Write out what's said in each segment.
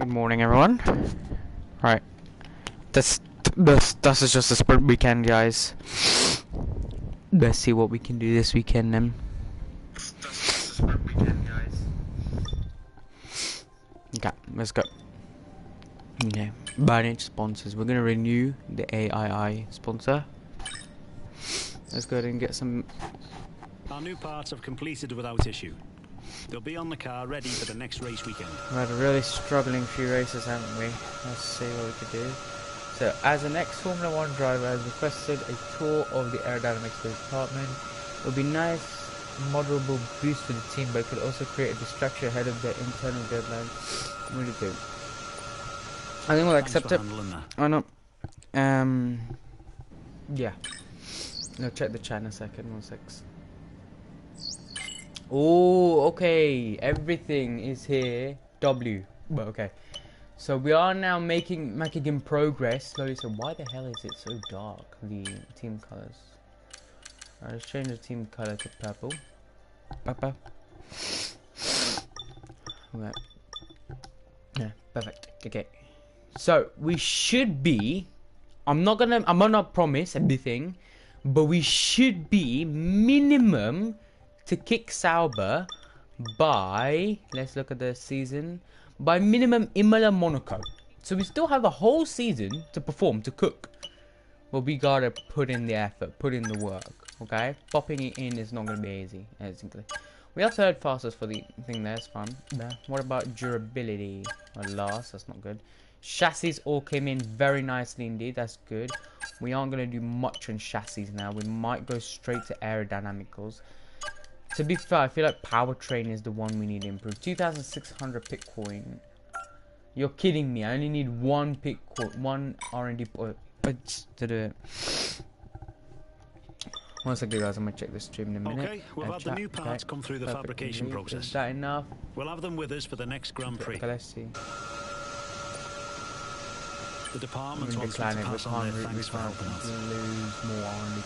Good morning, everyone. Right, this is just a sprint weekend, guys. Let's see what we can do this weekend, then. That's just a sprint weekend, guys. Okay, let's go. Okay, Bahrain sponsors. We're gonna renew the AII sponsor. Let's go ahead and get some. Our new parts have completed without issue. They'll be on the car ready for the next race weekend. We've had a really struggling few races, haven't we? Let's see what we can do. So, as an ex-Formula 1 driver has requested a tour of the aerodynamics department. It would be nice, moderable boost for the team, but it could also create a distraction ahead of their internal deadline. Really good. I think we'll accept it. I know. Yeah. No, check the chat in a second. 1 sec. Oh, okay. Everything is here. W. But okay. So we are now making progress slowly. So why the hell is it so dark? The team colors. Alright, let's change the team color to purple. Purple. Okay. Yeah, perfect. Okay. So we should be. I'm not gonna promise everything, but we should be minimum to kick Sauber by, let's look at the season, by minimum Imola Monaco. So we still have a whole season to perform, to cook. But we gotta put in the effort, put in the work, okay? Popping it in is not gonna be easy. We are third fastest for the thing there, it's fun. What about durability? Well, last, that's not good. Chassis all came in very nicely indeed, that's good. We aren't gonna do much on chassis now. We might go straight to aerodynamicals. To be fair, I feel like powertrain is the one we need to improve. 2,600 Bitcoin. You're kidding me. I only need one R&D point to do it. One second, guys. I'm going to check the stream in a minute. Okay, we've had the new parts come through the fabrication process. Is that enough? We'll have them with us for the next Grand Prix. Okay, let's see. The department wants to pass on their thanks for helping us. Lose more R&D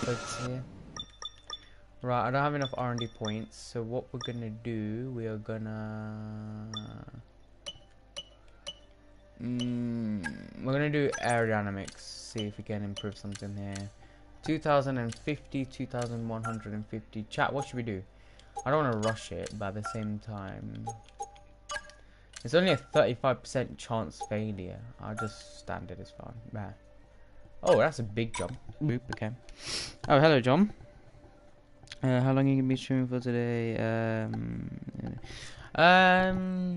points here. Right, I don't have enough R&D points, so what we're gonna do, we are gonna we're gonna do aerodynamics, see if we can improve something here. 2050, 2150. Chat, what should we do? I don't want to rush it, but at the same time, it's only a 35% chance failure. I'll just stand it, it's fine. Nah. Oh, that's a big jump. Boop, okay. Oh, hello, John. How long are you gonna be streaming for today?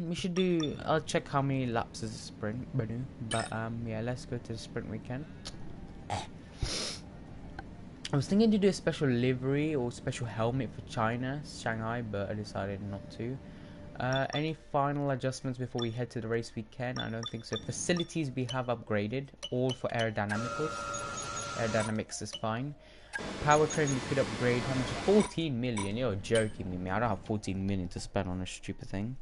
We should do. I'll check how many laps is the sprint, but yeah, let's go to the sprint weekend. I was thinking to do a special livery or special helmet for Shanghai, but I decided not to. Any final adjustments before we head to the race weekend? I don't think so. Facilities we have upgraded, all for aerodynamicals. Aerodynamics is fine. Powertrain we could upgrade. How much? 14 million. You're joking with me. I don't have 14 million to spend on a stupid thing.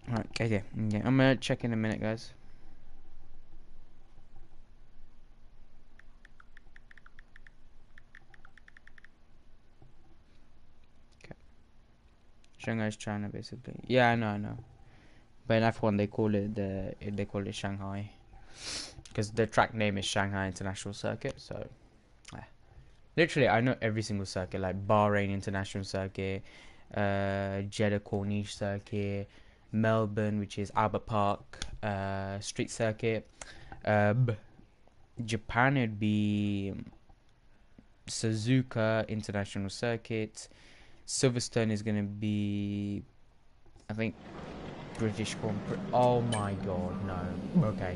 Alright, okay. I'm gonna check in a minute, guys. Okay. Shanghai's China, basically. Yeah, I know. But in F1 they call it Shanghai. Because the track name is Shanghai International Circuit, so literally I know every single circuit, like Bahrain International Circuit, Jeddah Corniche Circuit, Melbourne, which is Albert Park Street Circuit, Japan it'd be Suzuka International Circuit, Silverstone is gonna be, I think, British Grand Prix. Oh my god, no. Okay.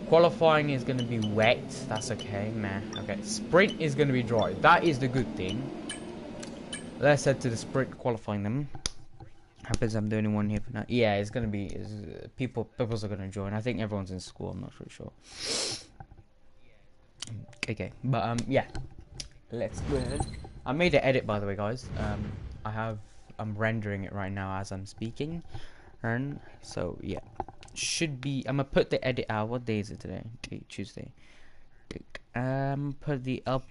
Qualifying is going to be wet. That's okay, man. Okay, sprint is going to be dry. That is the good thing. Let's head to the sprint qualifying them. Happens I'm the only one here for now. Yeah, it's going to be... People are going to join. I think everyone's in school. I'm not really sure. Okay, but yeah. Let's go ahead. I made an edit, by the way, guys. I'm rendering it right now as I'm speaking. And so, yeah. Should be. I'm gonna put the edit out. What day is it today? Tuesday. I'll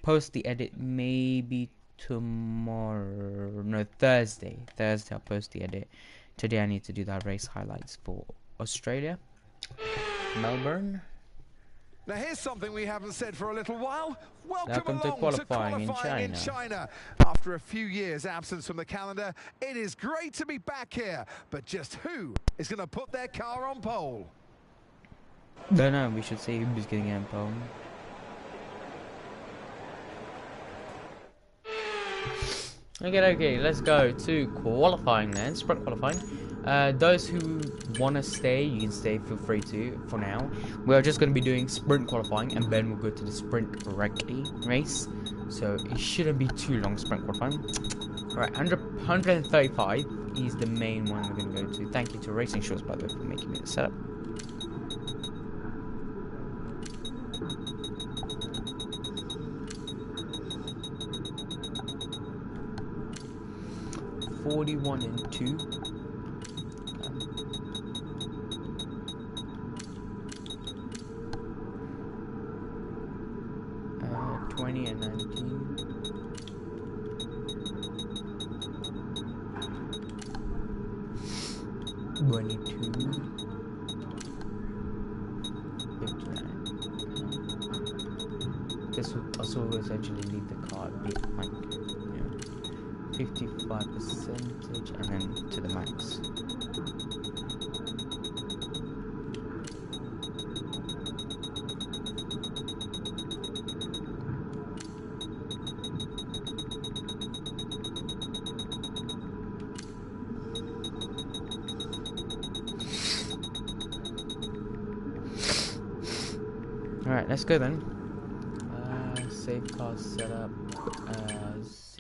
post the edit maybe tomorrow. No, Thursday. I'll post the edit. Today I need to do that race highlights for Australia, Melbourne. Now here's something we haven't said for a little while. Welcome to qualifying in China. After a few years absence from the calendar, it is great to be back here. But just who is going to put their car on pole? Don't know, we should see who's getting on pole. Okay, let's go to qualifying then, sprint qualifying. Those who want to stay, you can stay, feel free to, for now. We're just going to be doing sprint qualifying, and then we'll go to the sprint race. So it shouldn't be too long, sprint qualifying. Alright, 135 is the main one we're going to go to. Thank you to Racing Shorts, by the way, for making me the setup. .41 and 2. 20 and 19. 22. 59. This will also essentially leave the car a bit like, 55% and then to the max. Alright, let's go then. Save car setup as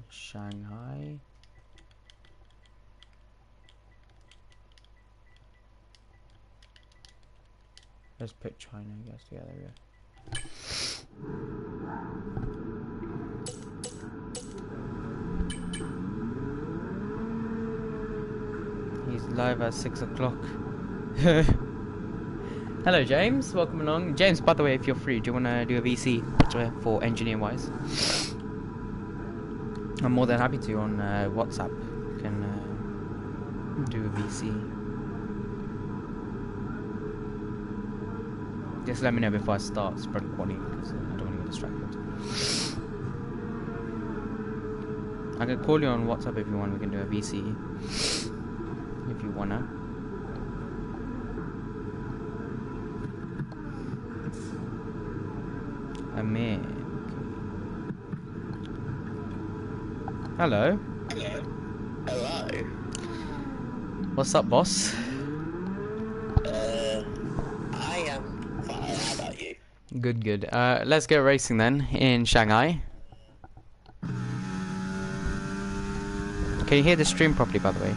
Shanghai. Let's put China, I guess, together, yeah. He's live at 6 o'clock. Hello James, welcome along. James, by the way, if you're free, do you want to do a VC for engineer wise? I'm more than happy to on WhatsApp. Can do a VC. Just let me know before I start sprint quality because I don't want to get distracted. I can call you on WhatsApp if you want. We can do a VC if you wanna. Amir. Hello. Hello. Hello. What's up, boss? I am fine. How about you? Good, good. Let's get racing then in Shanghai. Can you hear the stream properly, by the way?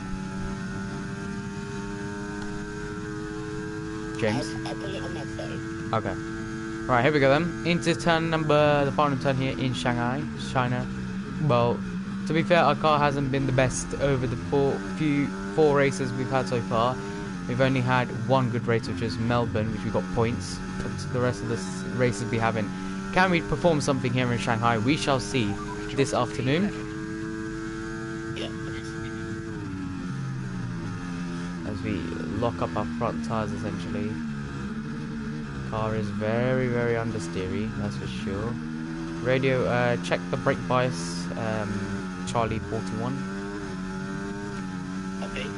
James? I'll put it on my phone. Okay. Right, here we go then. Into turn number, the final turn here in Shanghai, China. Well, to be fair, our car hasn't been the best over the four races we've had so far. We've only had one good race, which is Melbourne, which we got points. But the rest of the races we haven't. Can we perform something here in Shanghai? We shall see this afternoon. Yeah. As we lock up our front tires, essentially. Car is very, very understeery, that's for sure. Radio, check the brake bias, Charlie 41. Okay.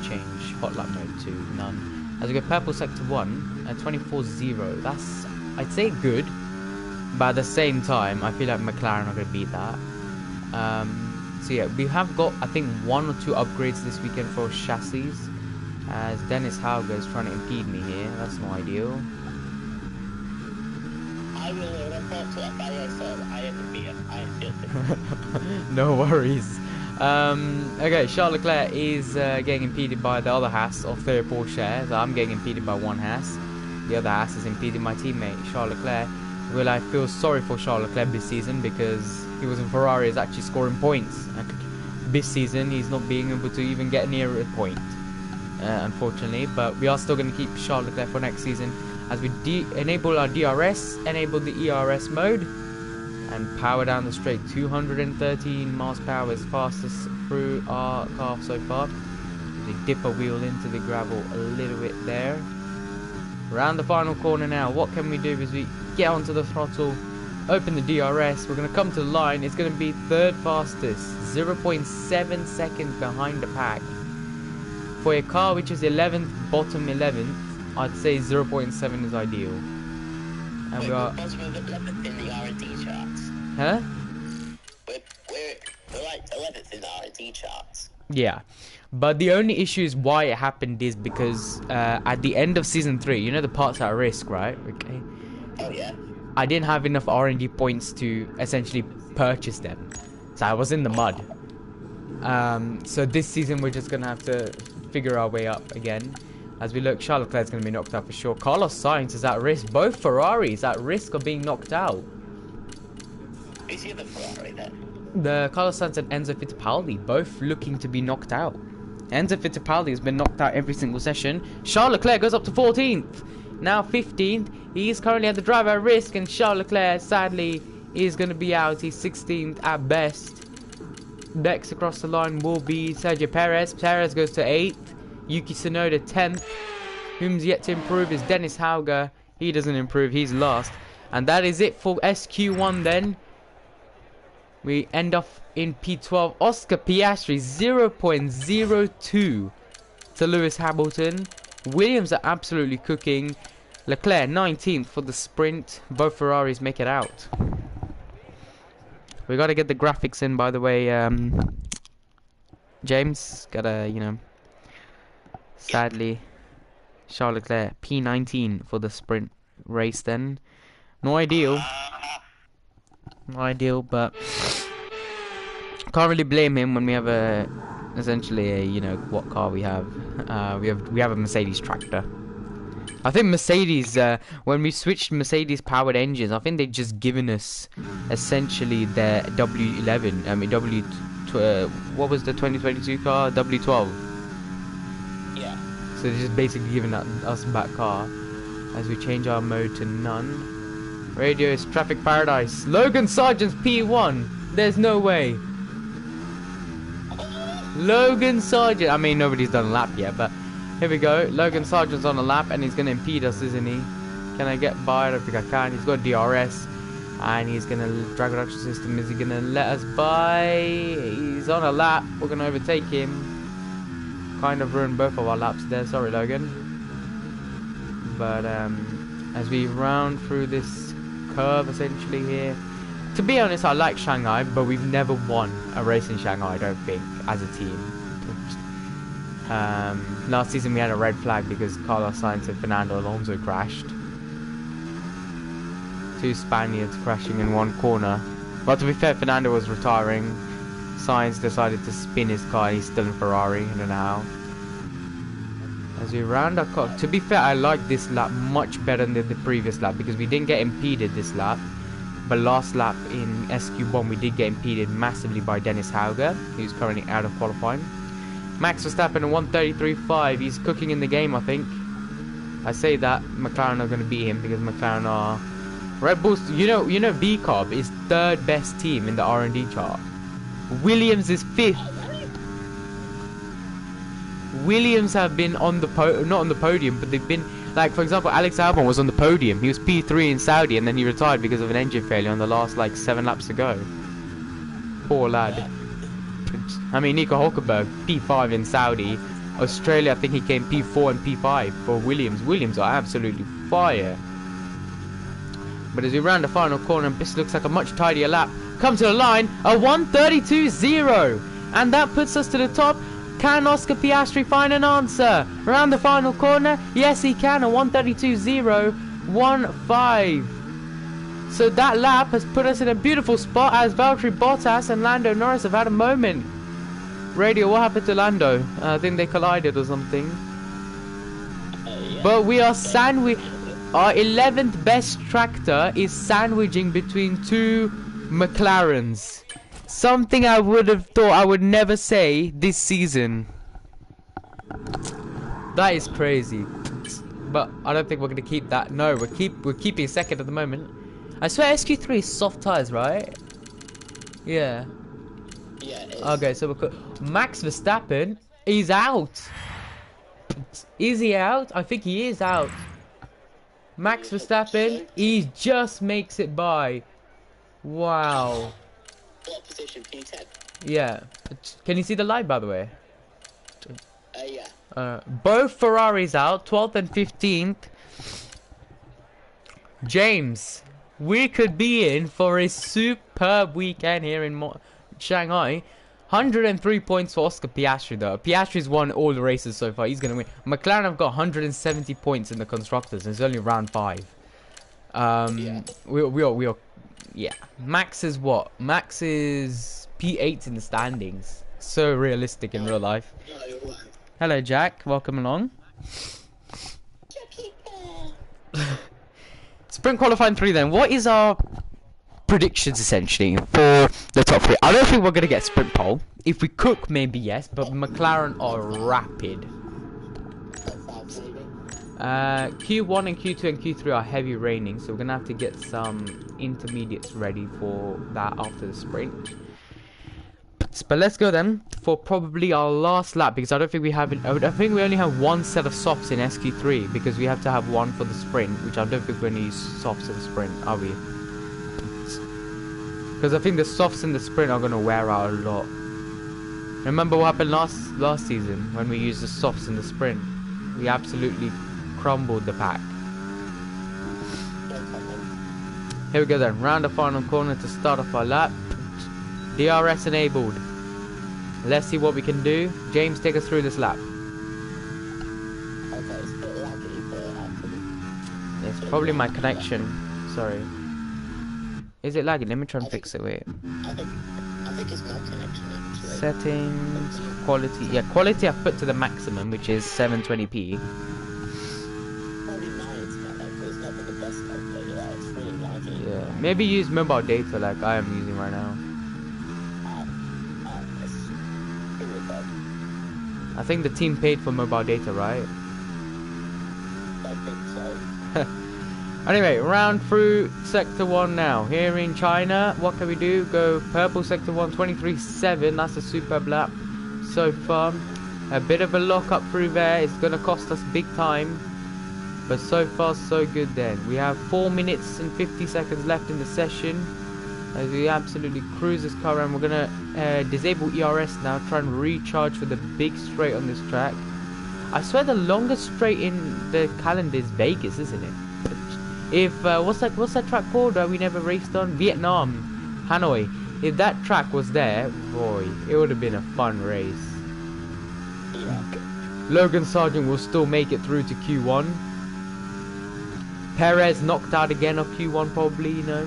Change hot lap mode to none. As we go purple sector 1, 24.0. That's, I'd say, good, but at the same time, I feel like McLaren are going to beat that. So yeah, we have got, I think, 1 or 2 upgrades this weekend for chassis. As Dennis Hauger is trying to impede me here, that's not ideal. I will report to FIA, so I am the I am guilty. No worries. Okay, Charles Leclerc is getting impeded by the other Haas of third Porsche. So I'm getting impeded by one Haas. The other Haas is impeding my teammate, Charles Leclerc. Well, I feel sorry for Charles Leclerc this season because he was in Ferrari, is actually scoring points. And this season, he's not being able to even get near a point. Unfortunately, but we are still going to keep Charles Leclerc for next season as we enable our DRS, enable the ERS mode, and power down the straight. 213 miles per hour is fastest through our car so far. We dip a wheel into the gravel a little bit there. Round the final corner now. What can we do is we get onto the throttle, open the DRS. We're going to come to the line. It's going to be third fastest, 0.7 seconds behind the pack. For a car which is 11th, bottom 11th, I'd say 0.7 is ideal. And we are bottom of 11th in the R&D charts. Huh? We're like 11th in the R&D charts. Yeah. But the only issue is why it happened is because at the end of season 3, you know the parts at risk, right? Okay. Oh yeah. I didn't have enough R&D points to essentially purchase them, so I was in the mud. So this season we're just gonna have to figure our way up again. As we look, Charles Leclerc's gonna be knocked out for sure. Carlos Sainz is at risk. Both Ferraris at risk of being knocked out. Who's the other Ferrari then? The Carlos Sainz and Enzo Fittipaldi both looking to be knocked out. Enzo Fittipaldi has been knocked out every single session. Charles Leclerc goes up to 14th. Now 15th. He is currently at the driver at risk, and Charles Leclerc sadly is going to be out. He's 16th at best. Next across the line will be Sergio Perez. Perez goes to 8th. Yuki Tsunoda 10th. Whom's yet to improve is Dennis Hauger. He doesn't improve. He's last. And that is it for SQ1 then. We end off in P12. Oscar Piastri 0.02 to Lewis Hamilton. Williams are absolutely cooking. Leclerc 19th for the sprint. Both Ferraris make it out. We gotta get the graphics in, by the way. James gotta, you know. Sadly, Charles Leclerc P19 for the sprint race. Then, no ideal, but can't really blame him when we have essentially a, you know, what car we have. We have a Mercedes tractor. I think Mercedes, when we switched Mercedes powered engines, I think they've just given us essentially their W11. I mean what was the 2022 car? W12. Yeah. So they're just basically giving us back car as we change our mode to none. Radio is traffic paradise. Logan Sargent's P1. There's no way. Logan Sargent. I mean, nobody's done a lap yet, but here we go. Logan Sargent's on a lap, and he's going to impede us, isn't he? Can I get by? I don't think I can. He's got DRS, and he's going to drag reduction system. Is he going to let us by? He's on a lap. We're going to overtake him. Kind of ruined both of our laps there. Sorry, Logan. But as we round through this curve, essentially here. To be honest, I like Shanghai, but we've never won a race in Shanghai, I don't think, as a team. Last season we had a red flag because Carlos Sainz and Fernando Alonso crashed. Two Spaniards crashing in one corner. But to be fair, Fernando was retiring. Sainz decided to spin his car, and he's still in Ferrari, I don't know how. As we round our car, to be fair, I like this lap much better than the previous lap because we didn't get impeded this lap. But last lap in SQ1 we did get impeded massively by Dennis Hauger, who's currently out of qualifying. Max Verstappen at 133.5. He's cooking in the game, I think. I say that McLaren are going to beat him because McLaren are Red Bulls. You know, B-Cob is third best team in the R&D chart. Williams is 5th. Williams have been on the not on the podium, but they've been, like, for example, Alex Albon was on the podium. He was P3 in Saudi, and then he retired because of an engine failure on the last, like, 7 laps to go. Poor lad. I mean, Nico Hulkenberg, P5 in Saudi. Australia, I think he came P4 and P5 for Williams. Williams are absolutely fire. But as we round the final corner, this looks like a much tidier lap. Come to the line, a 132.0. And that puts us to the top. Can Oscar Piastri find an answer? Around the final corner, yes he can, a 132.015. So that lap has put us in a beautiful spot as Valtteri Bottas and Lando Norris have had a moment. Radio, what happened to Lando? I think they collided or something. Yeah. But we are our 11th best tractor is sandwiching between two McLarens. Something I would have thought I would never say this season. That is crazy. But I don't think we're going to keep that. No, we're keeping second at the moment. I swear SQ3 is soft tires, right? Yeah. Yeah, it is. Okay, so we're Max Verstappen, he's out. Is he out? I think he is out. Max Verstappen, he just makes it by. Wow. What position? P10? Yeah. Can you see the light, by the way? Yeah. Both Ferraris out, 12th and 15th. James, we could be in for a superb weekend here in Shanghai. 103 points for Oscar Piastri though. Piastri's won all the races so far. He's going to win. McLaren have got 170 points in the Constructors and it's only round 5. Yeah. Yeah. Max is what? Max is P8 in the standings. So realistic in real life. No. Hello Jack, welcome along. Sprint qualifying 3 then. What is our predictions essentially for the top 3? I don't think we're going to get sprint pole. If we cook, maybe yes, but McLaren are rapid. Q1 and Q2 and Q3 are heavy raining, so we're going to have to get some intermediates ready for that after the sprint. But let's go then for probably our last lap, because I don't think we have it. I think we only have one set of softs in SQ3 because we have to have one for the sprint, which I don't think we're going to use softs in the sprint, are we? Because I think the softs in the sprint are going to wear out a lot. Remember what happened last season when we used the softs in the sprint? We absolutely crumbled the pack. Here we go then, round the final corner to start off our lap. DRS enabled. Let's see what we can do. James, take us through this lap. Okay, it's a bit laggy, but actually... It's probably my connection. Sorry. Is it lagging? Let me try and fix it. Wait. I think it's my connection actually. Settings, quality. Yeah, quality I've put to the maximum, which is 720p. Probably mine is not like it's not the best like yeah, it's really laggy. Yeah, maybe use mobile data like I am using right now. It's really bad. I think the team paid for mobile data, right? I think so. Anyway, round through sector 1 now. Here in China, what can we do? Go purple sector 1, 23.7. That's a superb lap so far. A bit of a lock up through there. It's going to cost us big time. But so far, so good then. We have 4 minutes and 50 seconds left in the session. As we absolutely cruise this car around. We're going to disable ERS now. Try and recharge for the big straight on this track. I swear the longest straight in the calendar is Vegas, isn't it? If what's that track called that we never raced on? Vietnam, Hanoi. If that track was there, boy, it would have been a fun race. Yeah. Logan Sargent will still make it through to Q1. Perez knocked out again of Q1 probably, you know.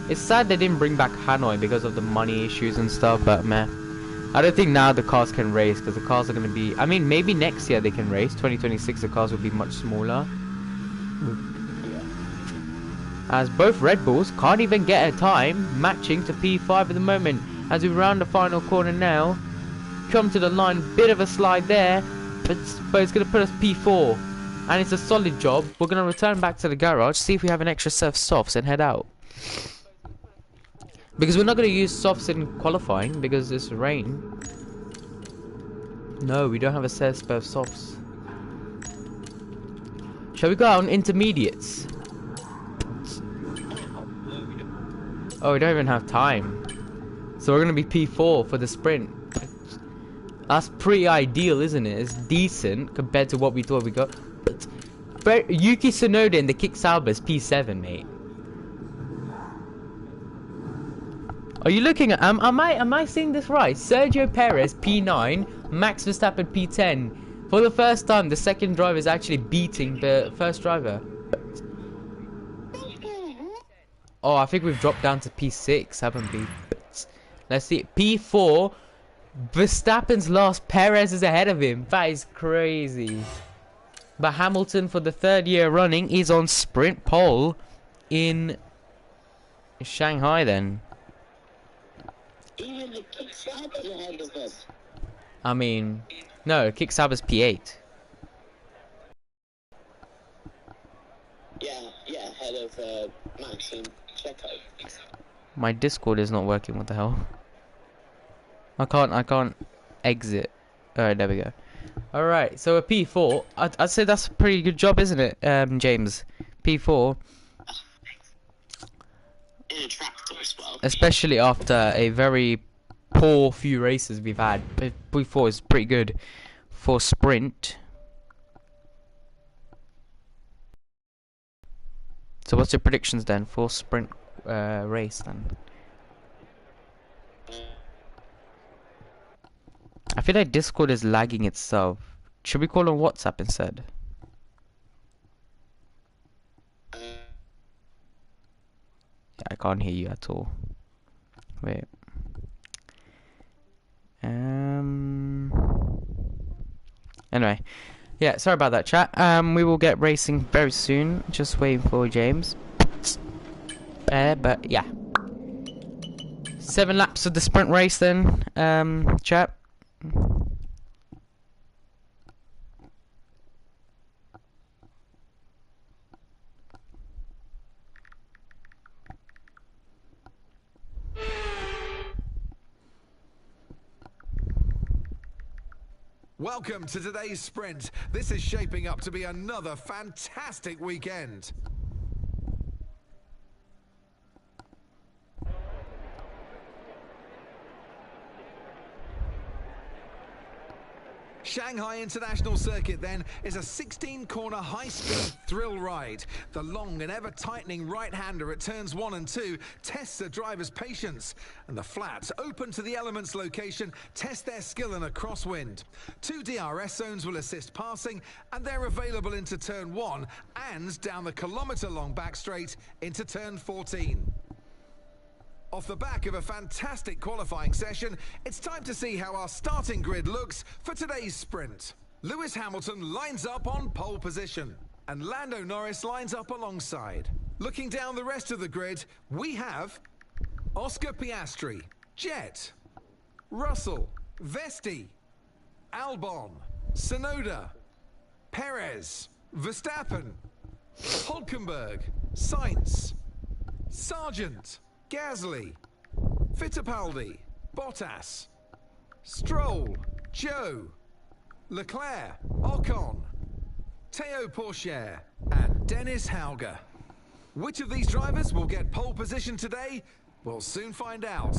It's sad they didn't bring back Hanoi because of the money issues and stuff, but man. I don't think now the cars can race because the cars are going to be... I mean, maybe next year they can race. 2026 the cars will be much smaller. As both Red Bulls can't even get a time matching to P5 at the moment. As we round the final corner now, come to the line, bit of a slide there, but it's going to put us P4, and it's a solid job. We're going to return back to the garage, see if we have an extra set of softs and head out, because we're not going to use softs in qualifying because it's rain. No, we don't have a set spare of softs. Shall we go out on intermediates? Oh, we don't even have time. So we're going to be P4 for the sprint. That's pretty ideal, isn't it? It's decent compared to what we thought we got. But Yuki Tsunoda in the Kick Sauber is P7, mate. Are you looking at... Am I seeing this right? Sergio Perez, P9. Max Verstappen, P10. For the first time, the second driver is actually beating the first driver. Oh, I think we've dropped down to P6, haven't we? Let's see. P4. Verstappen's lost. Perez is ahead of him. That is crazy. But Hamilton, for the 3rd year running, is on sprint pole in Shanghai then. Even the Kick Sauber's ahead of us. I mean, no, Kick Sauber's P8. Yeah, for Maxim Checo. My Discord is not working. What the hell? I can't exit. Alright, there we go. Alright, so a P4. I'd say that's a pretty good job, isn't it, James? P4. In a tractor as well. Especially after a very poor few races we've had. P4 is pretty good for sprint. So what's your predictions then for sprint race then? I feel like Discord is lagging itself. Should we call on WhatsApp instead? Yeah, I can't hear you at all. Wait. Anyway. Yeah, sorry about that, chat. We will get racing very soon. Just waiting for James. But yeah. 7 laps of the sprint race then, chat. Welcome to today's sprint. This is shaping up to be another fantastic weekend. Shanghai International Circuit then is a 16-corner high-speed thrill ride. The long and ever-tightening right-hander at turns 1 and 2 tests the driver's patience, and the flats open to the elements location test their skill in a crosswind. 2 DRS zones will assist passing, and they're available into turn 1 and down the kilometre-long back straight into turn 14. Off the back of a fantastic qualifying session, it's time to see how our starting grid looks for today's sprint. Lewis Hamilton lines up on pole position, and Lando Norris lines up alongside. Looking down the rest of the grid, we have Oscar Piastri, Jet, Russell, Vesti, Albon, Tsunoda, Perez, Verstappen, Hulkenberg, Sainz, Sargent, Gasly, Fittipaldi, Bottas, Stroll, Joe, Leclerc, Ocon, Théo Pourchaire, and Dennis Hauger. Which of these drivers will get pole position today? We'll soon find out.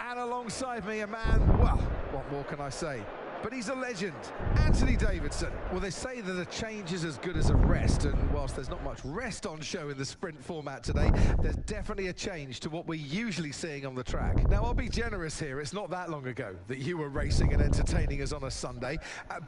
And alongside me, a man, well, what more can I say? But he's a legend, Anthony Davidson. Well, they say that a change is as good as a rest, and whilst there's not much rest on show in the sprint format today, there's definitely a change to what we're usually seeing on the track. Now, I'll be generous here. It's not that long ago that you were racing and entertaining us on a Sunday,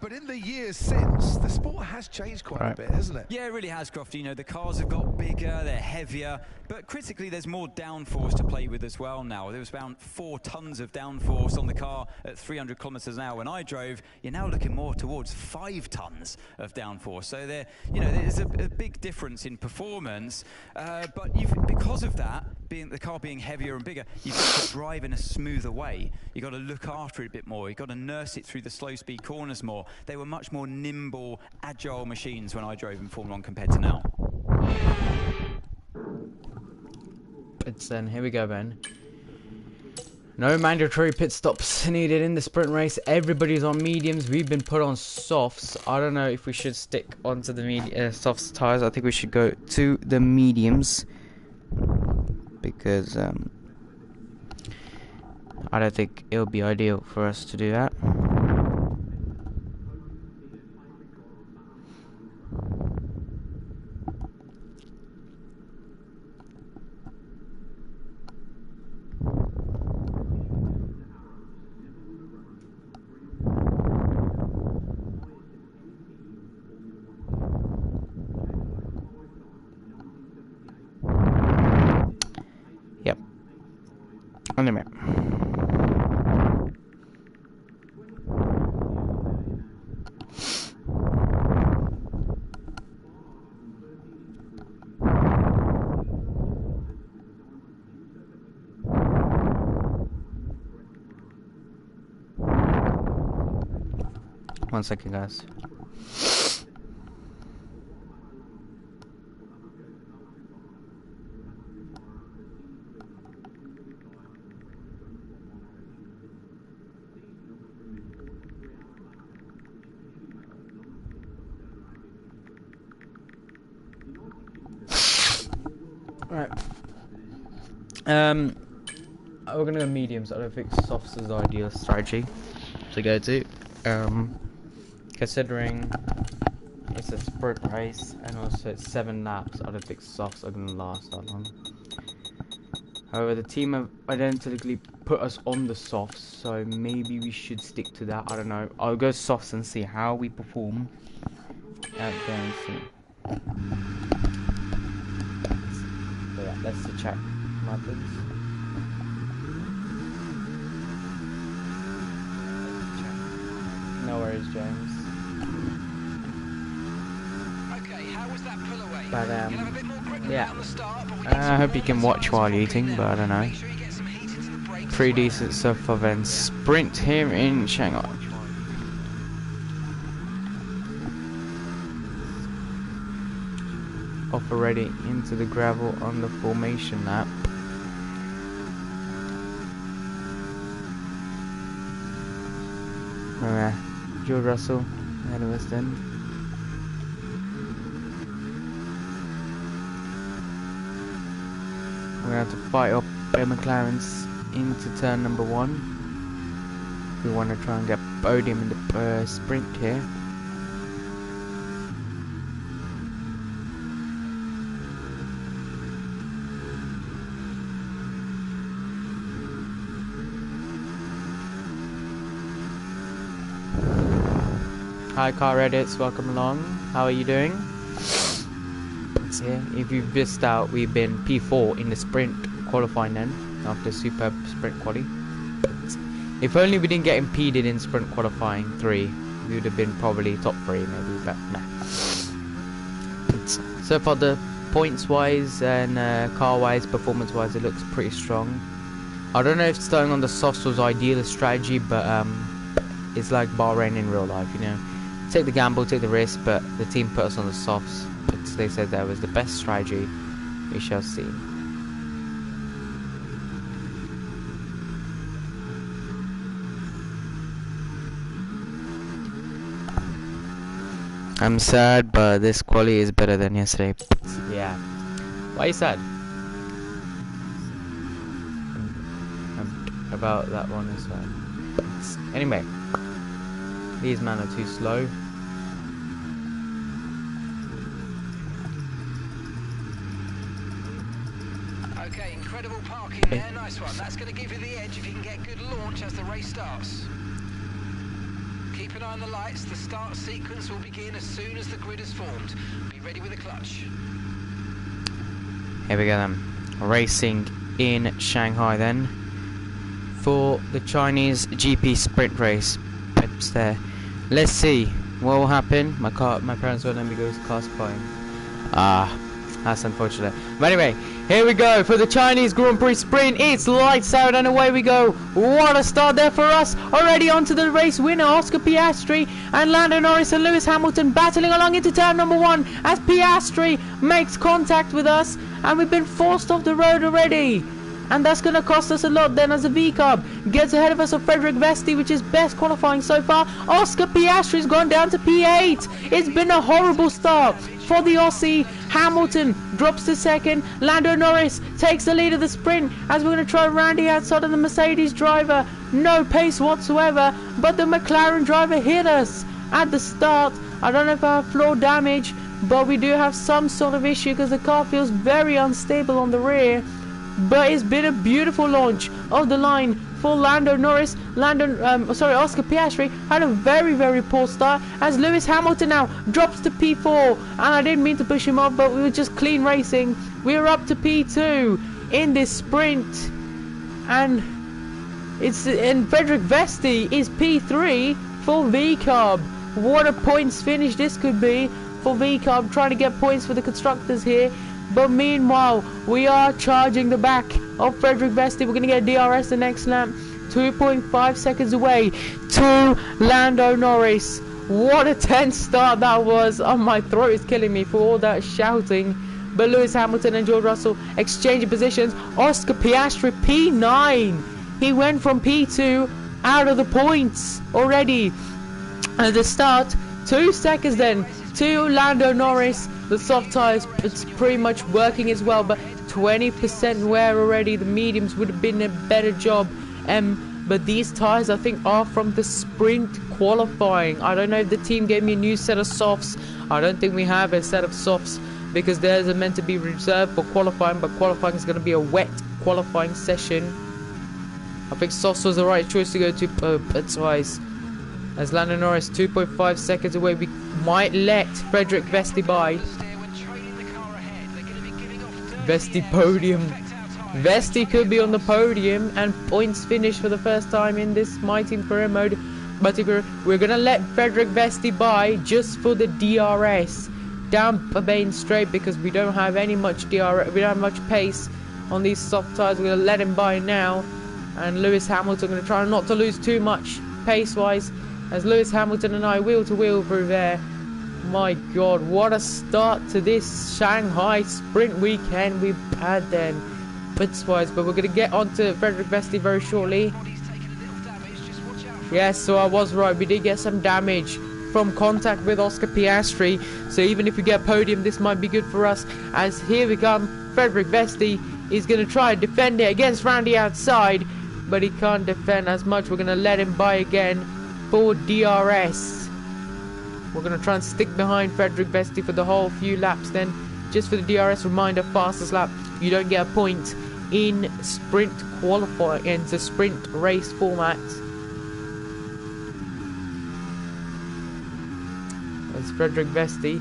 but in the years since, the sport has changed quite a bit, hasn't it? Yeah, it really has, Crofty. You know, the cars have got bigger, they're heavier, but critically, there's more downforce to play with as well now. There was about 4 tons of downforce on the car at 300 kilometers an hour when I drove. You're now looking more towards 5 tons of downforce. So there, you know, there's a big difference in performance. But because of that, the car being heavier and bigger, you've got to drive in a smoother way. You've got to look after it a bit more. You've got to nurse it through the slow speed corners more. They were much more nimble, agile machines when I drove in Formula 1 compared to now. It's then here we go, Ben. No mandatory pit stops needed in the sprint race. Everybody's on mediums. We've been put on softs. I don't know if we should stick onto the softs tires. I think we should go to the mediums because I don't think it'll be ideal for us to do that. On the map. One second, guys. Right. We're gonna go mediums. I don't think softs is the ideal strategy to go to. Considering it's a sprint race and also it's 7 laps, I don't think softs are gonna last that long. However, the team have identically put us on the softs, so maybe we should stick to that. I don't know. I'll go softs and see how we perform out there and see. So yeah, let's check what happens. No worries, James. Okay, how was that pull away? But You'll have a bit more grip than yeah. that on the start, but we need I hope you can watch while eating, but I don't know. Make sure you get some heat into the brakes. Pretty decent so far then. Sprint here in Shanghai. Off already into the gravel on the formation lap. Alright, George Russell ahead of us then. We're going to have to fight up McLaren's into turn number 1. We want to try and get podium in the sprint here. Hi car Reddits, welcome along. How are you doing? Yeah, if you've missed out, we've been P4 in the sprint qualifying then, after superb sprint quali. If only we didn't get impeded in sprint qualifying 3, we would have been probably top 3 maybe, but nah. So far the points wise and car wise, performance wise, it looks pretty strong. I don't know if starting on the softs was ideal strategy, but it's like Bahrain in real life, you know. Take the gamble, take the risk, but the team put us on the softs. But they said that was the best strategy. We shall see. I'm sad, but this quali is better than yesterday. Yeah. Why are you sad? About that one as well. Anyway. These men are too slow. Okay, incredible parking there, nice one. That's going to give you the edge if you can get good launch as the race starts. Keep an eye on the lights. The start sequence will begin as soon as the grid is formed. Be ready with the clutch. Here we go then. Racing in Shanghai then. For the Chinese GP sprint race. Pips there. Let's see what will happen. My parents won't let me go classifying. That's unfortunate. But anyway, here we go for the Chinese Grand Prix sprint. It's lights out and away we go. What a start there for us. Already onto the race winner, Oscar Piastri and Lando Norris and Lewis Hamilton battling along into turn number 1 as Piastri makes contact with us, and we've been forced off the road already. And that's going to cost us a lot then, as a V-Cub gets ahead of us of Frederick Vesti, which is best qualifying so far. Oscar Piastri's gone down to P8. It's been a horrible start for the Aussie. Hamilton drops to 2nd. Lando Norris takes the lead of the sprint as we're going to try rounding outside of the Mercedes driver. No pace whatsoever, but the McLaren driver hit us at the start. I don't know if I have floor damage, but we do have some sort of issue because the car feels very unstable on the rear. But it's been a beautiful launch of the line for Lando Norris. Oscar Piastri had a very, very poor start as Lewis Hamilton now drops to P4. And I didn't mean to push him off, but we were just clean racing. We are up to P2 in this sprint. And Frederick Vesti is P3 for V-Cub. What a points finish this could be for V-Cub, trying to get points for the constructors here. But meanwhile, we are charging the back of Frederick Vesti. We're going to get DRS the next lap. 2.5 seconds away to Lando Norris. What a tense start that was. Oh, my throat is killing me for all that shouting. But Lewis Hamilton and George Russell exchanging positions. Oscar Piastri P9. He went from P2 out of the points already at the start. 2 seconds then to Lando Norris. the soft tires, it's pretty much working as well, but 20% wear already. The mediums would have been a better job. But these tires I think are from the sprint qualifying. I don't know if the team gave me a new set of softs. I don't think we have a set of softs, because theirs are meant to be reserved for qualifying, but qualifying is going to be a wet qualifying session. I think softs was the right choice to go to pits-wise. As Lando Norris 2.5 seconds away, we might let Frederick Vesti by. Vesti podium. Vesti could be on the podium and points finish for the first time in this My Team Career mode. But we're going to let Frederick Vesti by just for the DRS. Down Bahrain straight, because we don't have much DRS, we don't have much pace on these soft tires. We're going to let him by now. And Lewis Hamilton going to try not to lose too much pace-wise, as Lewis Hamilton and I wheel to wheel through there. My God, what a start to this Shanghai sprint weekend we've had then, pits-wise. But we're going to get on to Frederick Vesti very shortly. Yes, so I was right, we did get some damage from contact with Oscar Piastri. So even if we get podium, this might be good for us, as here we come. Frederick Vesti is going to try and defend it against Randy outside, but he can't defend as much. We're going to let him by again for DRS. We're going to try and stick behind Frederick Vesti for the whole few laps then. Just for the DRS reminder, fastest lap, you don't get a point in sprint qualifying, in the sprint race format. As Frederick Vesti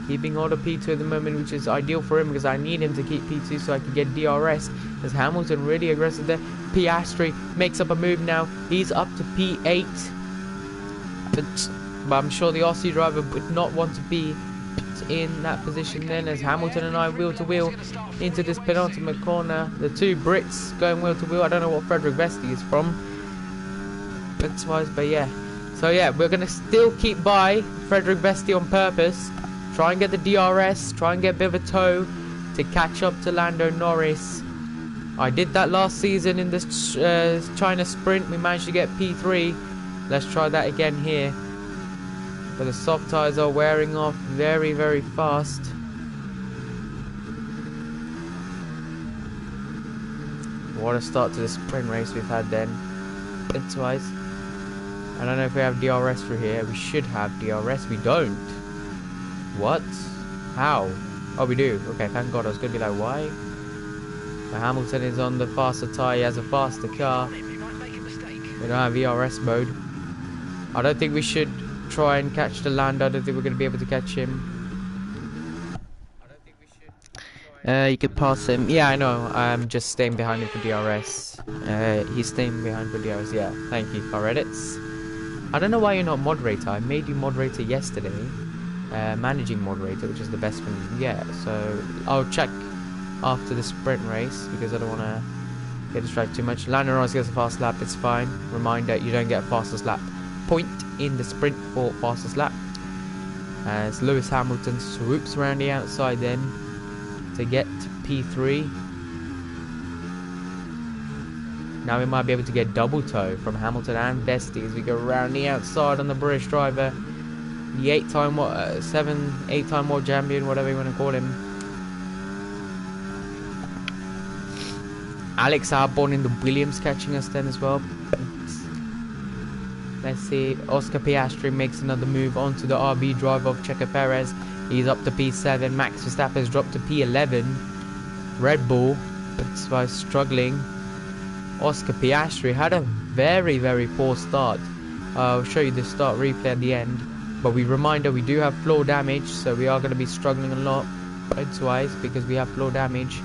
keeping all the P2 at the moment, which is ideal for him, because I need him to keep P2 so I can get DRS. As Hamilton really aggressive there. Piastri makes up a move now. He's up to P8. But I'm sure the Aussie driver would not want to be in that position then, as Hamilton and I wheel to wheel into this penultimate corner. The two Brits going wheel to wheel. I don't know what Frederick Vesti is from, bits-wise, but yeah. So yeah, we're going to still keep by Frederick Vesti on purpose. Try and get the DRS, try and get a bit of a tow to catch up to Lando Norris. I did that last season in this China sprint. We managed to get P3. Let's try that again here. But the soft tyres are wearing off very, very fast. What a start to the sprint race we've had then. Bits-wise. I don't know if we have DRS through here. We should have DRS. We don't. What? How? Oh, we do. Okay, thank God. I was going to be like, why? But Hamilton is on the faster tyre. He has a faster car. We don't have ERS mode. I don't think we should try and catch the Lando. I don't think we're going to be able to catch him. You could pass him. Yeah, I know. I'm just staying behind him for DRS. He's staying behind for DRS. Yeah, thank you, Reddits. I don't know why you're not moderator. I made you moderator yesterday. Managing moderator, which is the best one you can get. So I'll check after the sprint race, because I don't want to get distracted too much. Lando Norris gets a fast lap. It's fine. Reminder, you don't get a fastest lap point in the sprint for fastest lap, as Lewis Hamilton swoops around the outside then to get to P3. Now we might be able to get double tow from Hamilton and Vesti as we go around the outside on the British driver, the 8-time world champion, whatever you want to call him. Alex Albon in the Williams catching us then as well. Let's see, Oscar Piastri makes another move onto the RB driver of Checo Perez. He's up to P7. Max Verstappen has dropped to P11. Red Bull, that's why struggling. Oscar Piastri had a very, very poor start. I'll show you the start replay at the end. But we reminder, we do have floor damage, so we are going to be struggling a lot points-wise because we have floor damage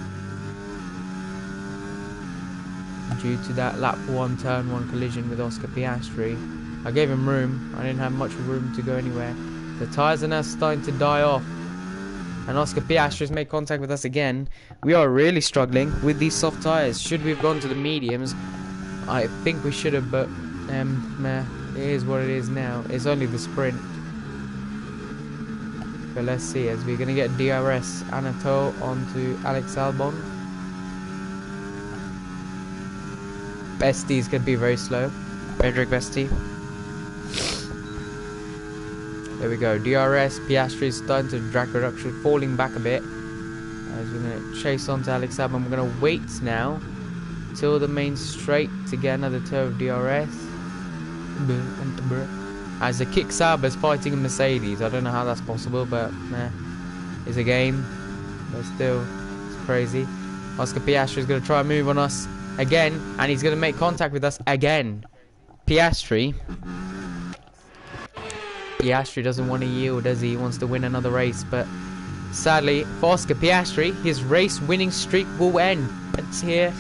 due to that lap 1 turn 1 collision with Oscar Piastri. I gave him room. I didn't have much room to go anywhere. The tyres are now starting to die off, and Oscar Piastri has made contact with us again. We are really struggling with these soft tyres. Should we have gone to the mediums? I think we should have, but it is what it is now. It's only the sprint. But let's see, as we're going to get DRS Anatole onto Alex Albon. Vesti is going to be very slow. Frederick Vesti. There we go. DRS, Piastri is starting to drag reduction, falling back a bit. As we're going to chase on to Alex Albon. We're going to wait now till the main straight to get another tow of DRS. As the Kick Sauber is fighting a Mercedes. I don't know how that's possible, but it's a game. But still, it's crazy. Oscar Piastri is going to try and move on us again, and he's going to make contact with us again. Piastri doesn't want to yield, does he? He wants to win another race, but sadly for Oscar Piastri, his race winning streak will end. It's here.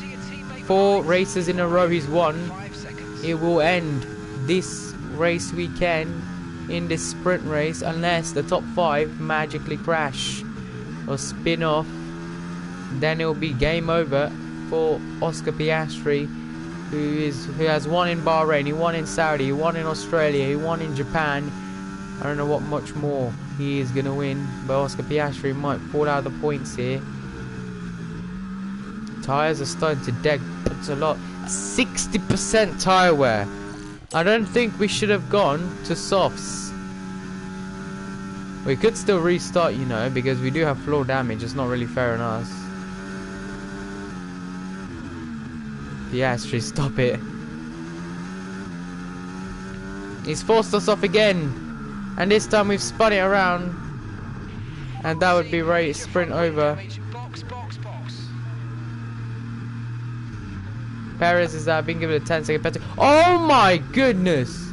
4 races in a row he's won. It will end this race weekend in this sprint race unless the top 5 magically crash or spin off. Then it will be game over for Oscar Piastri, who has won in Bahrain, he won in Saudi, he won in Australia, he won in Japan. I don't know what much more he is gonna win, but Oscar Piastri might fall out of the points here. Tyres are starting to deck. It's a lot. 60% tyre wear. I don't think we should have gone to softs. We could still restart, you know, because we do have floor damage. It's not really fair on us. Piastri, stop it. He's forced us off again. And this time we've spun it around. And that would be race sprint over. Perez is been given a 10-second penalty. Oh my goodness!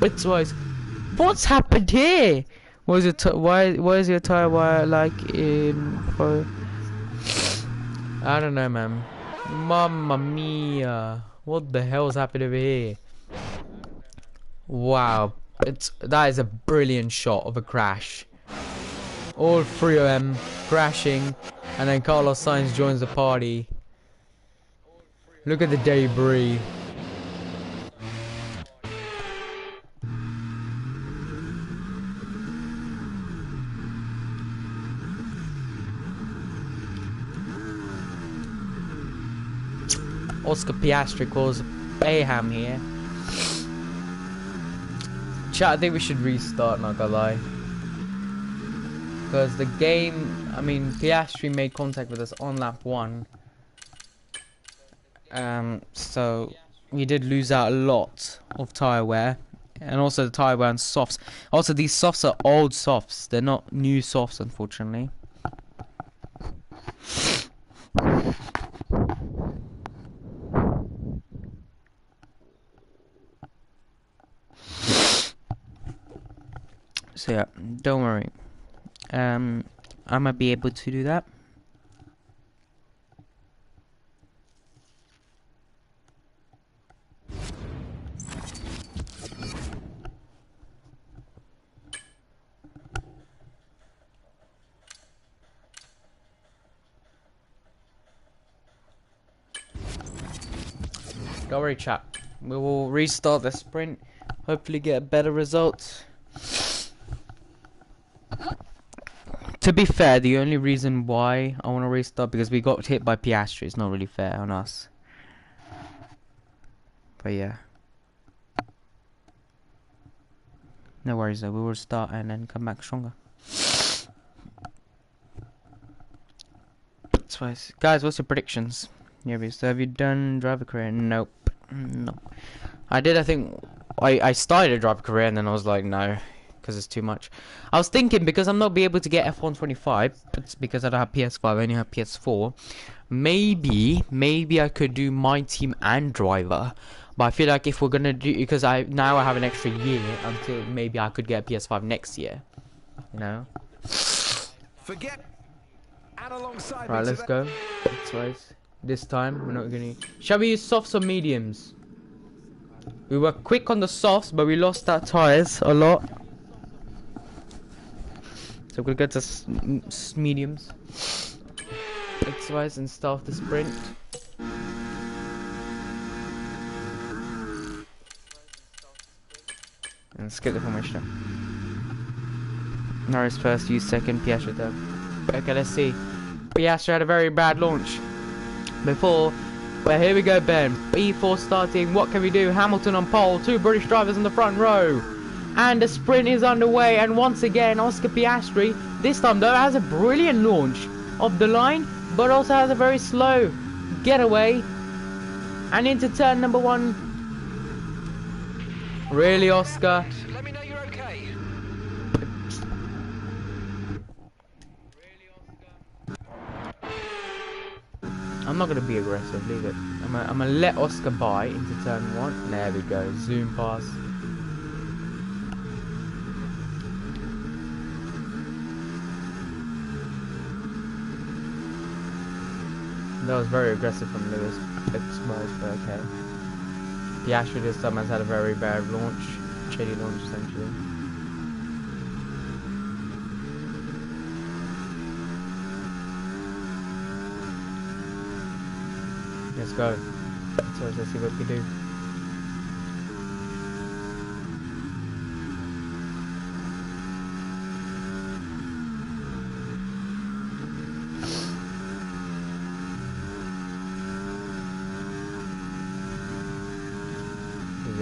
It's what's happened here? Why is your tire wire like in? I don't know, man. Mamma mia! What the hell's happened over here? Wow, that is a brilliant shot of a crash. All 3 of them crashing, and then Carlos Sainz joins the party. Look at the debris. Oscar Piastri calls Bayham here. Chat, I think we should restart, not gonna lie. Because the game, I mean, Piastri made contact with us on lap 1. So we did lose out a lot of tyre wear, and also the tyre wear and softs. Also, these softs are old softs, they're not new softs, unfortunately. So yeah, don't worry, I might be able to do that. Don't worry, chat. We will restart the sprint. Hopefully get better results. To be fair, the only reason why I want to restart because we got hit by Piastri. It's not really fair on us. But yeah. No worries though. We will start and then come back stronger. Guys, what's your predictions? Yeah, so have you done driver career? Nope. No. I did, I think, I started a driver career and then I was like, no, because it's too much. I was thinking, because I'm not be able to get F125, it's because I don't have PS5, I only have PS4. Maybe I could do my team and driver. But I feel like if we're going to do, because now I have an extra year until maybe I could get a PS5 next year. You know? Forget. And alongside right, let's go. That's right. This time, we're not going to... Shall we use softs or mediums? We were quick on the softs, but we lost our tyres a lot. So we're going to go to mediums. X-wise and start the sprint. And skip the formation. Norris first, use second, Piastri third. Okay, let's see. Piastri had a very bad launch before, but here we go, Ben. B4 starting. What can we do? Hamilton on pole. 2 British drivers in the front row. And the sprint is underway, and once again Oscar Piastri, this time though, has a brilliant launch of the line, but also has a very slow getaway and into turn number 1. Really, Oscar? Let me know you're okay. I'm not going to be aggressive, leave it. I'm gonna let Oscar by into turn 1. There we go, zoom pass. That was very aggressive from Lewis, but okay. Piastri this time has had a very bad launch, shady launch essentially. Let's go. So let's see what we do.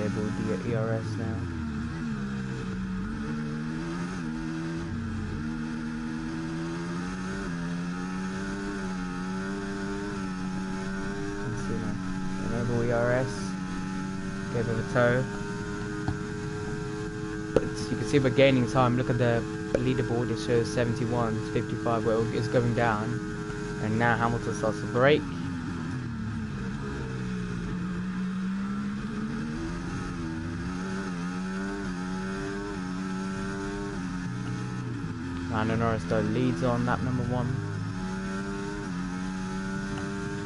Able to get ERS now. Let's see now. Enable ERS. Give it a tow. But you can see we're gaining time. Look at the leaderboard. It shows 71, 55. Well, it's going down. And now Hamilton starts to brake. Lando Norris though leads on lap number 1.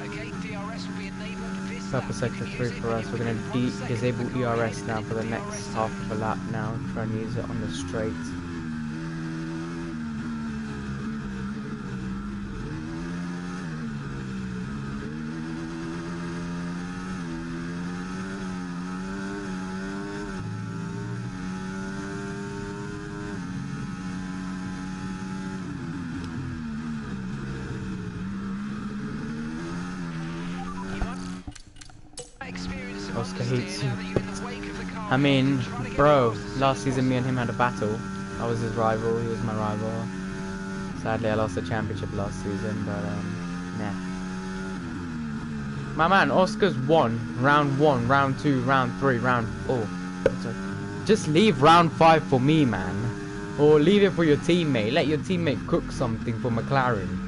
Okay, DRS will be enabled. Purple sector 3 for us. We're going to disable ERS now for the next half of a lap now. Try and use it on the straight. Oscar hates you. I mean, bro, last season me and him had a battle. I was his rival, he was my rival. Sadly, I lost the championship last season, but nah. My man, Oscar's won round 1, round 2, round 3, round 4. Sorry. Just leave round 5 for me, man. Or leave it for your teammate. Let your teammate cook something for McLaren.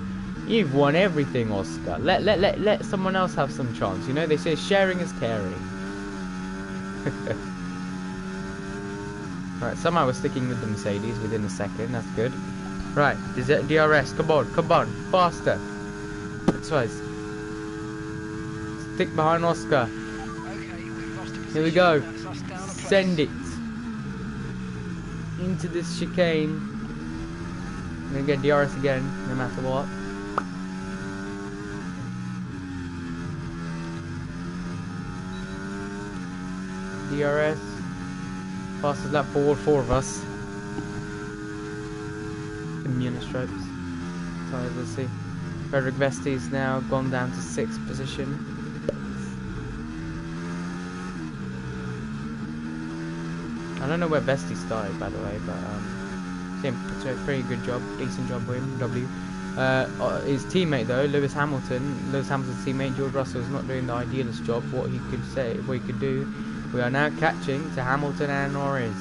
You've won everything, Oscar. Let someone else have some chance. You know, they say sharing is caring. Right, somehow we're sticking with the Mercedes within a second. That's good. Right, DRS. Come on, faster. That's right. Stick behind Oscar. Here we go. Send it into this chicane. I'm gonna get DRS again, no matter what. DRS. Fastest lap forward, 4 of us. Immune stripes. So let's see. Frederick Vesti's now gone down to 6th position. I don't know where Vesti started, by the way, but it's a pretty good job, decent job with him. His teammate though, Lewis Hamilton's teammate George Russell is not doing the idealist job. What he could do. We are now catching to Hamilton and Norris.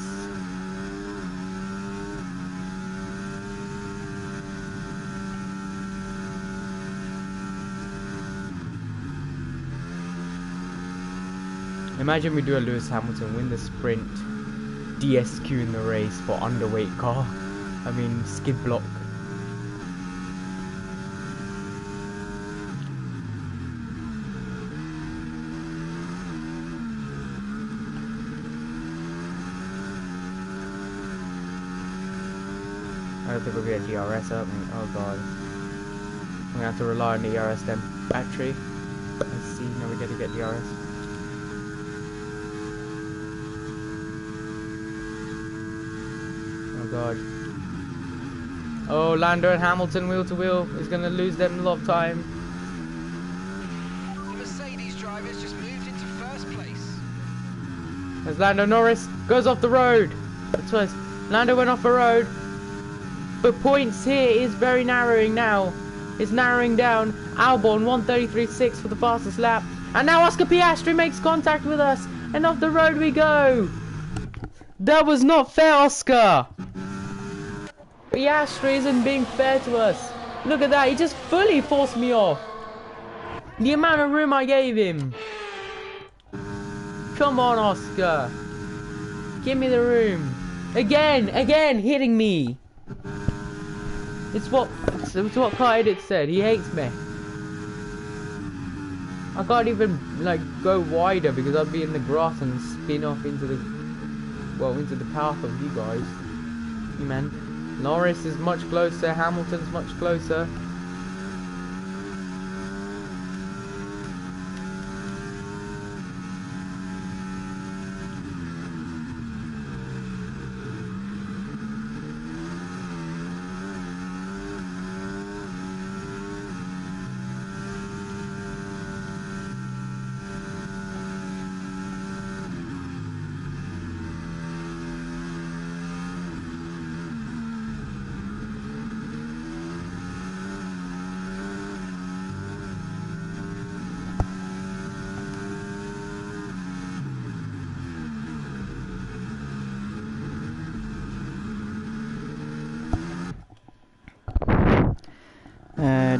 Imagine we do a Lewis Hamilton, win the sprint, DSQ in the race for underweight car. I mean, skid block. I don't think we'll get a DRS up. Oh god. I'm gonna have to rely on the DRS then. Battery. Let's see. Now we get to get DRS. Oh god. Oh, Lando and Hamilton wheel to wheel. He's gonna lose them a lot of time. The Mercedes drivers just moved into first place. As Lando Norris goes off the road. That's worse. Lando went off the road. But points here is very narrowing now. It's narrowing down. Albon 1:33.6 for the fastest lap. And now Oscar Piastri makes contact with us. And off the road we go. That was not fair, Oscar. Piastri isn't being fair to us. Look at that. He just fully forced me off. The amount of room I gave him. Come on, Oscar. Give me the room. Again hitting me. It's what Car Edit said. He hates me. I can't even like go wider because I'd be in the grass and spin off into the path of you guys. Man, Norris is much closer. Hamilton's much closer.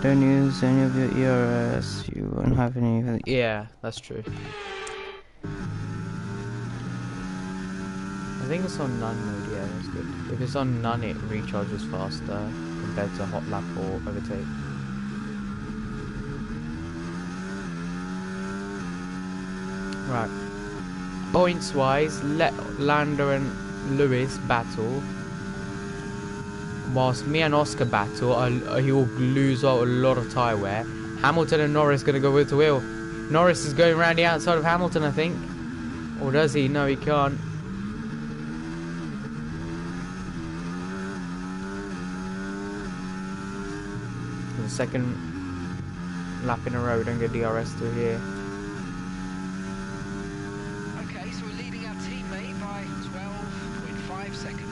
Don't use any of your ERS, you won't have any. Yeah, that's true. I think it's on none mode, yeah, that's good. If it's on none, it recharges faster compared to hot lap or overtake. Right. Points wise, let Lando and Lewis battle. Whilst me and Oscar battle, he will lose out a lot of tyre wear. Hamilton and Norris gonna go wheel to wheel. Norris is going around the outside of Hamilton, I think. Or does he? No, he can't. The second lap in a row, we don't get DRS through here. Okay, so we're leading our teammate by 12.5 seconds.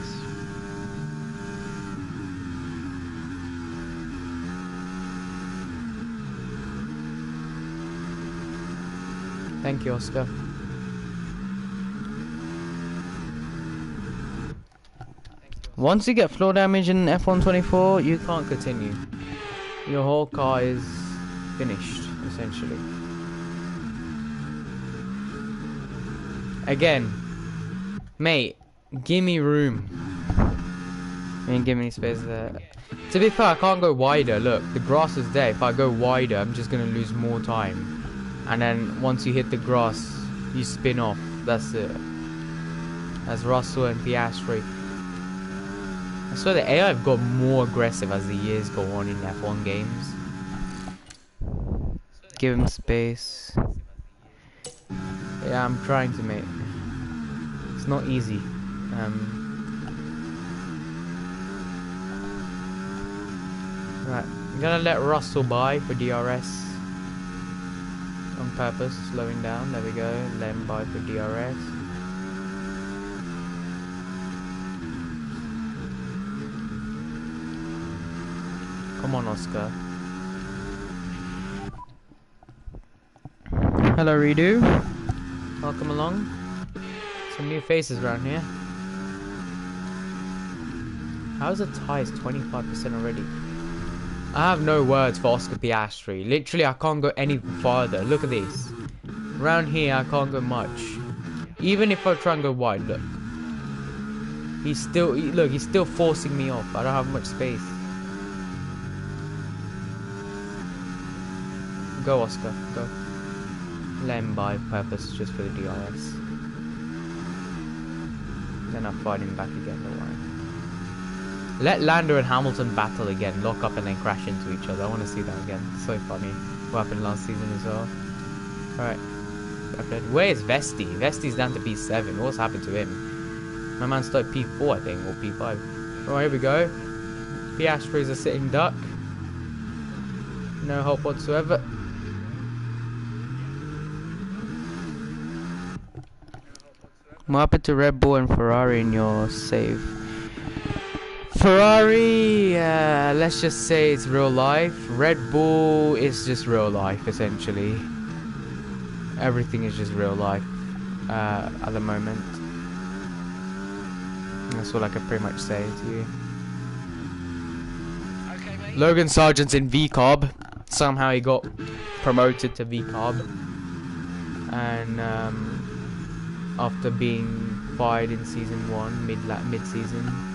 Thank you, Oscar. Once you get floor damage in F124, you can't continue. Your whole car is finished, essentially. Again, mate, give me room. You ain't give me space there. To be fair, I can't go wider. Look, the grass is there. If I go wider, I'm just gonna lose more time. And then once you hit the grass, you spin off. That's it. That's Russell and Piastri. I swear the AI have got more aggressive as the years go on in F1 games. Give him space. Yeah, I'm trying to, mate. It's not easy. Right, I'm gonna let Russell by for DRS. On purpose, slowing down. There we go. Let him by for DRS. Come on, Oscar. Hello, Redo. Welcome along. Some new faces around here. How's the tires 25% already? I have no words for Oscar Piastri. Literally, I can't go any farther. Look at this. Around here, I can't go much. Even if I try and go wide, look. He's still forcing me off. I don't have much space. Go, Oscar. Go. Let him by purpose just for the DRS. Then I'll fight him back again, don't worry. Let Lando and Hamilton battle again, lock up and then crash into each other. I want to see that again. It's so funny. What happened last season as well. Alright. Where is Vesti? Vesti's down to P7. What's happened to him? My man started P4, I think, or P5. Alright, here we go. Piastri's a sitting duck. No hope whatsoever. What happened to Red Bull and Ferrari in your save? Ferrari, let's just say it's real life. Red Bull is just real life, essentially. Everything is just real life at the moment. That's all I can pretty much say to you. Okay, mate. Logan Sargent's in VCARB. Somehow he got promoted to VCARB. And after being fired in season 1, mid-season.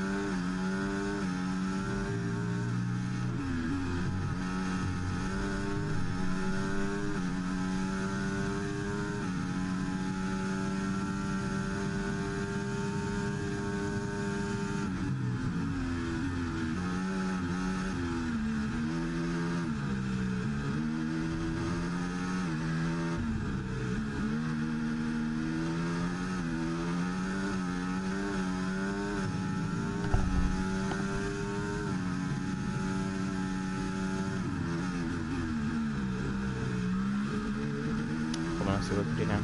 See what we do now.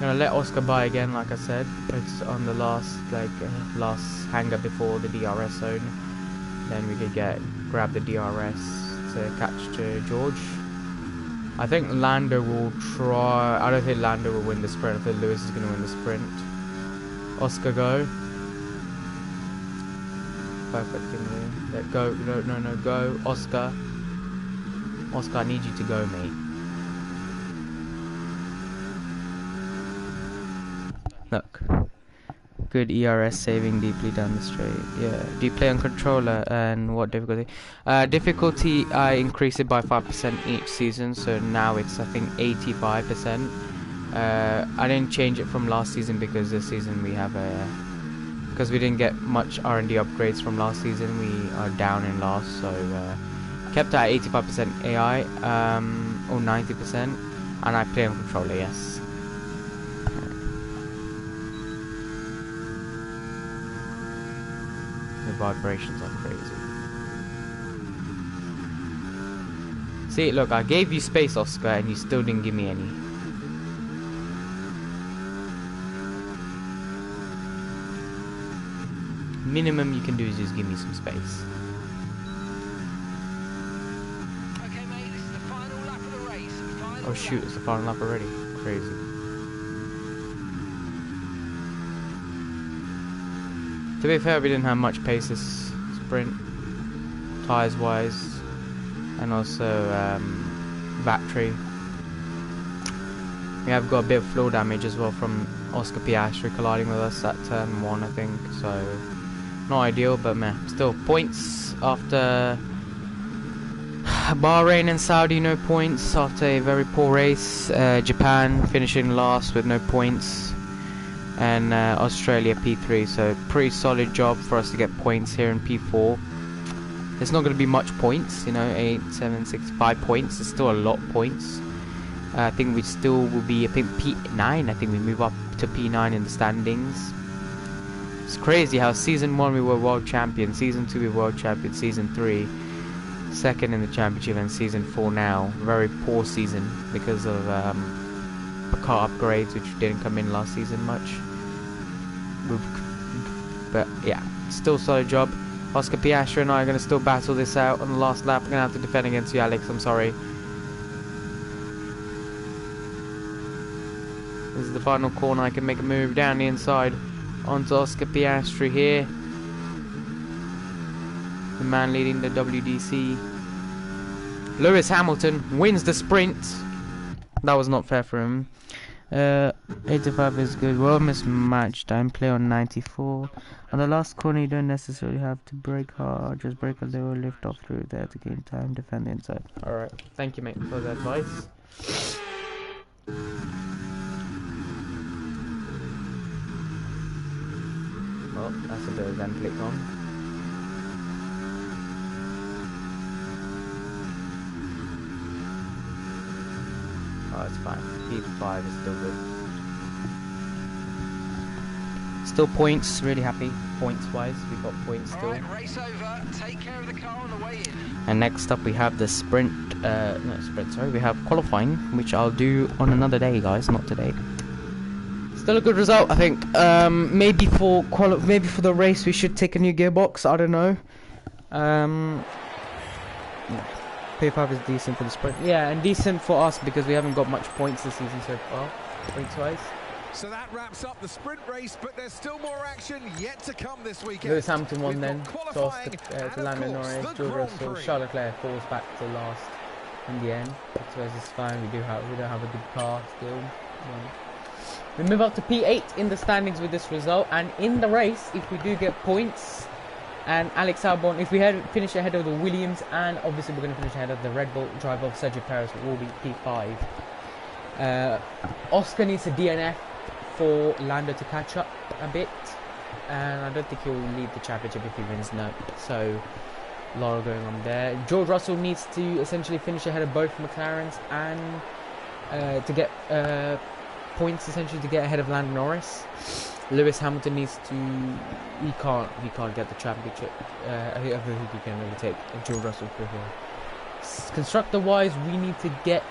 Gonna let Oscar buy again, like I said. It's on the last last hangar before the DRS zone. Then we could grab the DRS to catch to George. I think Lando will try. I don't think Lando will win the sprint. I think Lewis is gonna win the sprint. Oscar, go. Perfect. Let go. No, go. Oscar. Oscar, I need you to go, mate. Look. Good ERS saving deeply down the straight. Yeah. Do you play on controller and what difficulty? Difficulty, I increase it by 5% each season, so now it's I think 85%. I didn't change it from last season because this season we have because we didn't get much R&D upgrades from last season. We are down in last, so kept at 85% AI or 90%, and I play on controller. Yes. The vibrations are crazy. See, look, I gave you space, Oscar, and you still didn't give me any. Minimum you can do is just give me some space. Okay, mate, this is the final lap of the race. Oh shoot, it's the final lap already. Crazy. To be fair, we didn't have much pace this sprint, tyres wise, and also battery. We have got a bit of floor damage as well from Oscar Piastri colliding with us at turn 1, I think, so not ideal, but meh. Still, points after Bahrain and Saudi, no points after a very poor race. Japan finishing last with no points. And Australia P3, so pretty solid job for us to get points here in P4. It's not going to be much points, you know, 8, 7, 6, 5 points. It's still a lot of points. I think we still will be, I think P9, I think we move up to P9 in the standings. It's crazy how season 1 we were world champion, season 2 we were world champion, season 3 second in the championship, and season 4 now. Very poor season because of car upgrades which didn't come in last season much. But yeah, still solid job. Oscar Piastri and I are going to still battle this out on the last lap. We're going to have to defend against you, Alex, I'm sorry. This is the final corner. I can make a move down the inside onto Oscar Piastri here, the man leading the WDC. Lewis Hamilton wins the sprint. That was not fair for him. 85 is good. Well mismatched. Time play on 94. On the last corner you don't necessarily have to brake hard, just brake a little, lift off through there to gain time, defend the inside. Alright, thank you mate for the advice. Well, that's a bit of then click on. Oh, it's fine. P5 is still good. Still points, really happy. Points wise, we got points still. Alright, race over. Take care of the car on the way in. And next up we have the sprint, we have qualifying, which I'll do on another day, guys, not today. Still a good result, I think. Maybe for the race we should take a new gearbox. I don't know. Yeah. P5 is decent for the sprint. Yeah, and decent for us because we haven't got much points this season so far, points-wise. So that wraps up the sprint race, but there's still more action yet to come this weekend. Lewis Hamilton won then, to Lando course, Norris, George Russell, Charles Leclerc falls back to last in the end. So it's fine. We don't have a good car still. Yeah. We move up to P8 in the standings with this result, and in the race, if we do get points, and Alex Albon, if we finish ahead of the Williams, and obviously we're going to finish ahead of the Red Bull driver of Sergio Perez, will be P5. Oscar needs a DNF for Lando to catch up a bit, and I don't think he'll lead the championship if he wins. No, so Laura going on there. George Russell needs to essentially finish ahead of both McLarens and to get points essentially to get ahead of Lando Norris. Lewis Hamilton needs to. He can't get the championship. I think he can overtake George Russell for here. Constructor wise, we need to get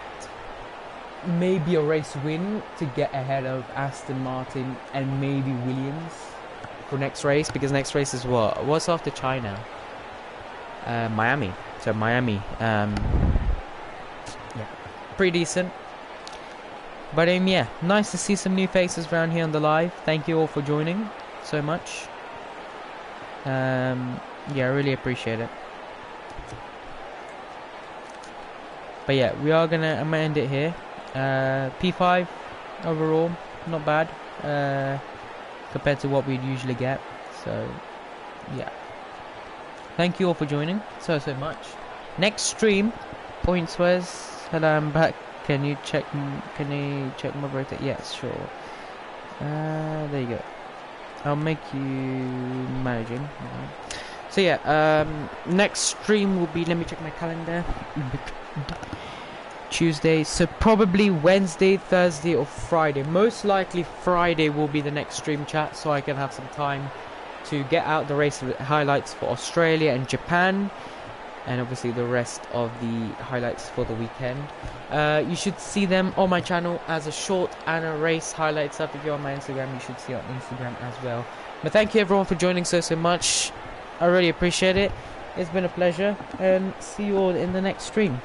maybe a race win to get ahead of Aston Martin and maybe Williams for next race, because next race is what's after China? Miami. So Miami, yeah, pretty decent. But yeah, nice to see some new faces around here on the live. Thank you all for joining so much. Yeah, I really appreciate it. But yeah, I'm gonna end it here. P5 overall, not bad compared to what we'd usually get. So yeah, thank you all for joining so much. Next stream, points wise. Hello, I'm back. Can you check moderator? Yes, sure. There you go. I'll make you managing. Okay. So yeah, next stream will be, let me check my calendar. Tuesday, so probably Wednesday, Thursday or Friday. Most likely Friday will be the next stream chat, so I can have some time to get out the race highlights for Australia and Japan, and obviously the rest of the highlights for the weekend. You should see them on my channel as a short and a race highlights up. If you're on my Instagram, you should see it on Instagram as well. But thank you everyone for joining so much. I really appreciate it. It's been a pleasure, and see you all in the next stream.